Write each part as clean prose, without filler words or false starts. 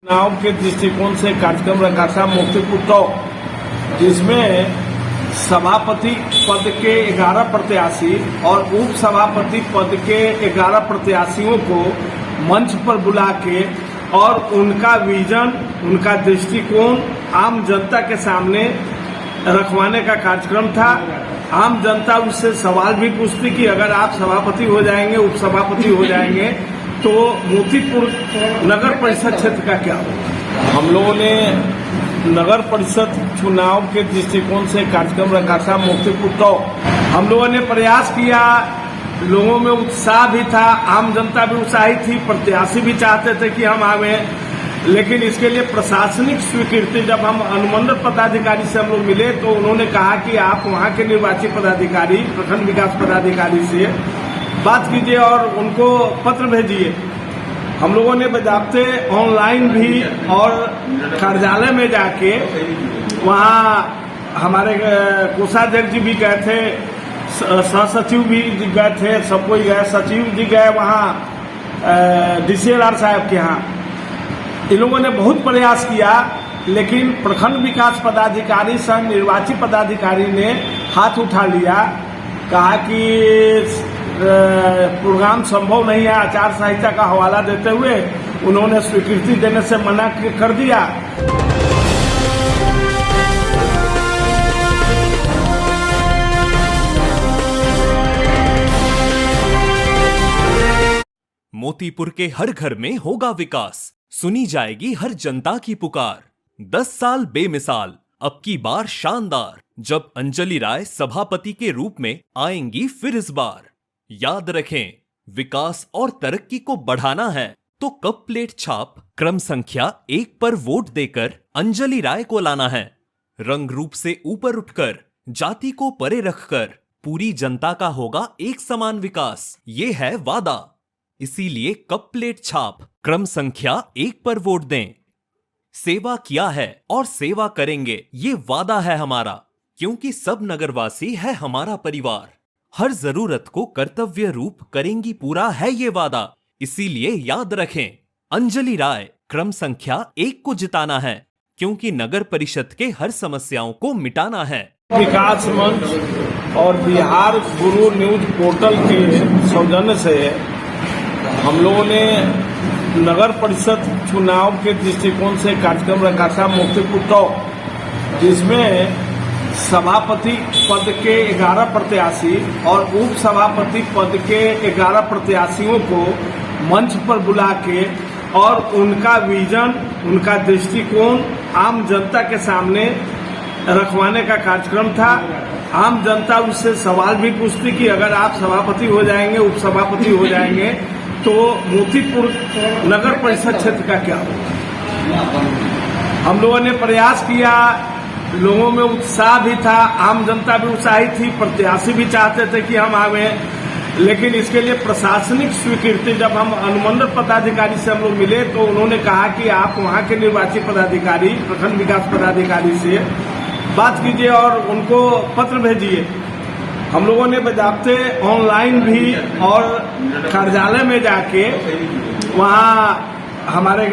चुनाव के दृष्टिकोण से कार्यक्रम रखा था मुफ्तीपुर टॉप, जिसमें सभापति पद के 11 प्रत्याशी और उप सभापति पद के 11 प्रत्याशियों को मंच पर बुला के और उनका विजन, उनका दृष्टिकोण आम जनता के सामने रखवाने का कार्यक्रम था। आम जनता उससे सवाल भी पूछती कि अगर आप सभापति हो जाएंगे, उप सभापति हो जाएंगे तो मोतीपुर नगर परिषद क्षेत्र का क्या होगा। हम लोगों ने नगर परिषद चुनाव के दृष्टिकोण से कार्यक्रम रखा था मुफ्तीपुर टॉप। हम लोगों ने प्रयास किया, लोगों में उत्साह भी था, आम जनता भी उत्साहित थी, प्रत्याशी भी चाहते थे कि हम आवे, लेकिन इसके लिए प्रशासनिक स्वीकृति जब हम अनुमंडल पदाधिकारी से हम लोग मिले तो उन्होंने कहा कि आप वहां के निर्वाची पदाधिकारी, प्रखंड विकास पदाधिकारी से बात कीजिए और उनको पत्र भेजिए। हम लोगों ने बजाबते ऑनलाइन भी और कार्यालय में जाके वहाँ हमारे कोषाध्यक्ष जी भी गए थे, सह सचिव भी गए थे, सब कोई गए, सचिव जी गए वहाँ DCLR साहब के यहाँ। इन लोगों ने बहुत प्रयास किया, लेकिन प्रखंड विकास पदाधिकारी संग निर्वाची पदाधिकारी ने हाथ उठा लिया, कहा कि प्रोग्राम संभव नहीं है। आचार संहिता का हवाला देते हुए उन्होंने स्वीकृति देने से मना कर दिया। मोतीपुर के हर घर में होगा विकास, सुनी जाएगी हर जनता की पुकार। 10 साल बेमिसाल, अब की बार शानदार, जब अंजलि राय सभापति के रूप में आएंगी फिर इस बार। याद रखें, विकास और तरक्की को बढ़ाना है तो कप प्लेट छाप क्रम संख्या 1 पर वोट देकर अंजलि राय को लाना है। रंग रूप से ऊपर उठकर, जाति को परे रखकर पूरी जनता का होगा एक समान विकास, ये है वादा। इसीलिए कप प्लेट छाप क्रम संख्या 1 पर वोट दें। सेवा किया है और सेवा करेंगे, ये वादा है हमारा, क्योंकि सब नगरवासी है हमारा परिवार। हर जरूरत को कर्तव्य रूप करेंगी पूरा, है ये वादा। इसीलिए याद रखें, अंजलि राय क्रम संख्या 1 को जिताना है, क्योंकि नगर परिषद के हर समस्याओं को मिटाना है। विकास मंच और बिहार गुरु न्यूज पोर्टल के सौजन्य से हम लोगों ने नगर परिषद चुनाव के दृष्टिकोण से कार्यक्रम रखा था मुफ्तीपुर टॉप, जिसमें सभापति पद के 11 प्रत्याशी और उप सभापति पद के 11 प्रत्याशियों को मंच पर बुला के और उनका विजन, उनका दृष्टिकोण आम जनता के सामने रखवाने का कार्यक्रम था। आम जनता उससे सवाल भी पूछती कि अगर आप सभापति हो जाएंगे, उप सभापति हो जाएंगे तो मोतीपुर नगर परिषद क्षेत्र का क्या होगा। हम लोगों ने प्रयास किया, लोगों में उत्साह भी था, आम जनता भी उत्साहित थी, प्रत्याशी भी चाहते थे कि हम आवे, लेकिन इसके लिए प्रशासनिक स्वीकृति जब हम अनुमंडल पदाधिकारी से हम लोग मिले तो उन्होंने कहा कि आप वहां के निर्वाची पदाधिकारी, प्रखंड विकास पदाधिकारी से बात कीजिए और उनको पत्र भेजिए। हम लोगों ने बजाबते ऑनलाइन भी और कार्यालय में जाके वहाँ हमारे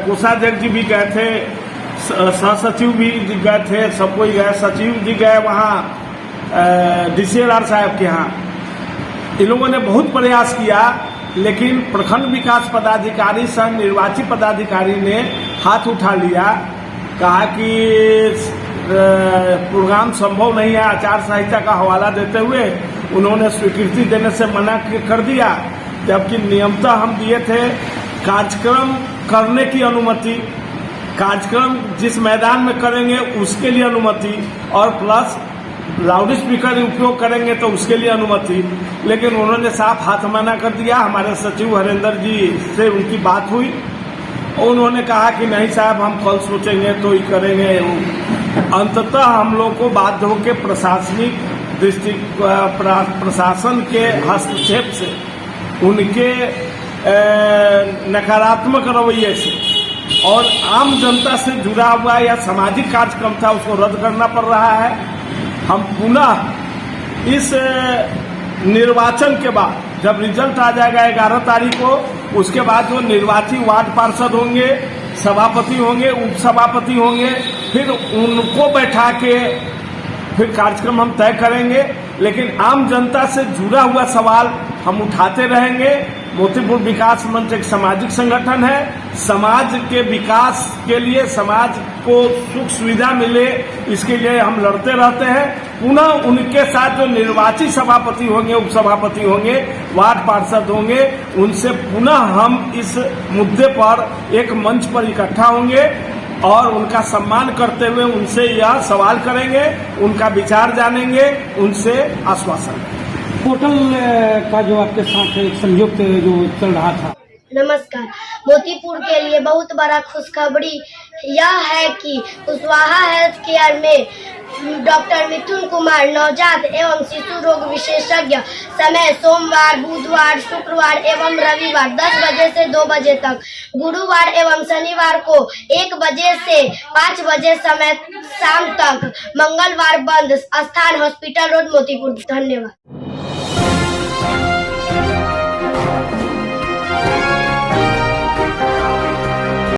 कोषाध्यक्ष जी भी गए थे, सह सचिव भी गए थे, सब कोई गए, सचिव जी गए वहाँ DCLR साहब के यहाँ। इन लोगों ने बहुत प्रयास किया, लेकिन प्रखंड विकास पदाधिकारी संग निर्वाची पदाधिकारी ने हाथ उठा लिया, कहा कि प्रोग्राम संभव नहीं है। आचार संहिता का हवाला देते हुए उन्होंने स्वीकृति देने से मना कर दिया, जबकि नियमतः हम दिए थे कार्यक्रम करने की अनुमति, कार्यक्रम जिस मैदान में करेंगे उसके लिए अनुमति और प्लस लाउड स्पीकर उपयोग करेंगे तो उसके लिए अनुमति, लेकिन उन्होंने साफ हाथ मना कर दिया। हमारे सचिव हरेंद्र जी से उनकी बात हुई और उन्होंने कहा कि नहीं साहब, हम कल सोचेंगे तो ही करेंगे। अंततः हम लोग को बाध्य होकर प्रशासन के हस्तक्षेप से, उनके नकारात्मक रवैये से और आम जनता से जुड़ा हुआ या सामाजिक कार्यक्रम था उसको रद्द करना पड़ रहा है। हम पुनः इस निर्वाचन के बाद जब रिजल्ट आ जाएगा 11 तारीख को, उसके बाद जो निर्वाचित वार्ड पार्षद होंगे, सभापति होंगे, उपसभापति होंगे, फिर उनको बैठा के फिर कार्यक्रम हम तय करेंगे। लेकिन आम जनता से जुड़ा हुआ सवाल हम उठाते रहेंगे। मोतीपुर विकास मंच एक सामाजिक संगठन है। समाज के विकास के लिए, समाज को सुख सुविधा मिले, इसके लिए हम लड़ते रहते हैं। पुनः उनके साथ जो निर्वाचित सभापति होंगे, उपसभापति होंगे, वार्ड पार्षद होंगे, उनसे पुनः हम इस मुद्दे पर एक मंच पर इकट्ठा होंगे और उनका सम्मान करते हुए उनसे यह सवाल करेंगे, उनका विचार जानेंगे, उनसे आश्वासन। पोर्टल का जो आपके साथ एक संयुक्त जो चल रहा था। नमस्कार। मोतीपुर के लिए बहुत बड़ा खुशखबरी यह है कि कुशवाहा हेल्थ केयर में डॉक्टर मिथुन कुमार नवजात एवं शिशु रोग विशेषज्ञ, समय सोमवार, बुधवार, शुक्रवार एवं रविवार 10 बजे से 2 बजे तक, गुरुवार एवं शनिवार को 1 बजे से 5 बजे समय शाम तक, मंगलवार बंद। स्थान हॉस्पिटल रोड, मोतीपुर। धन्यवाद।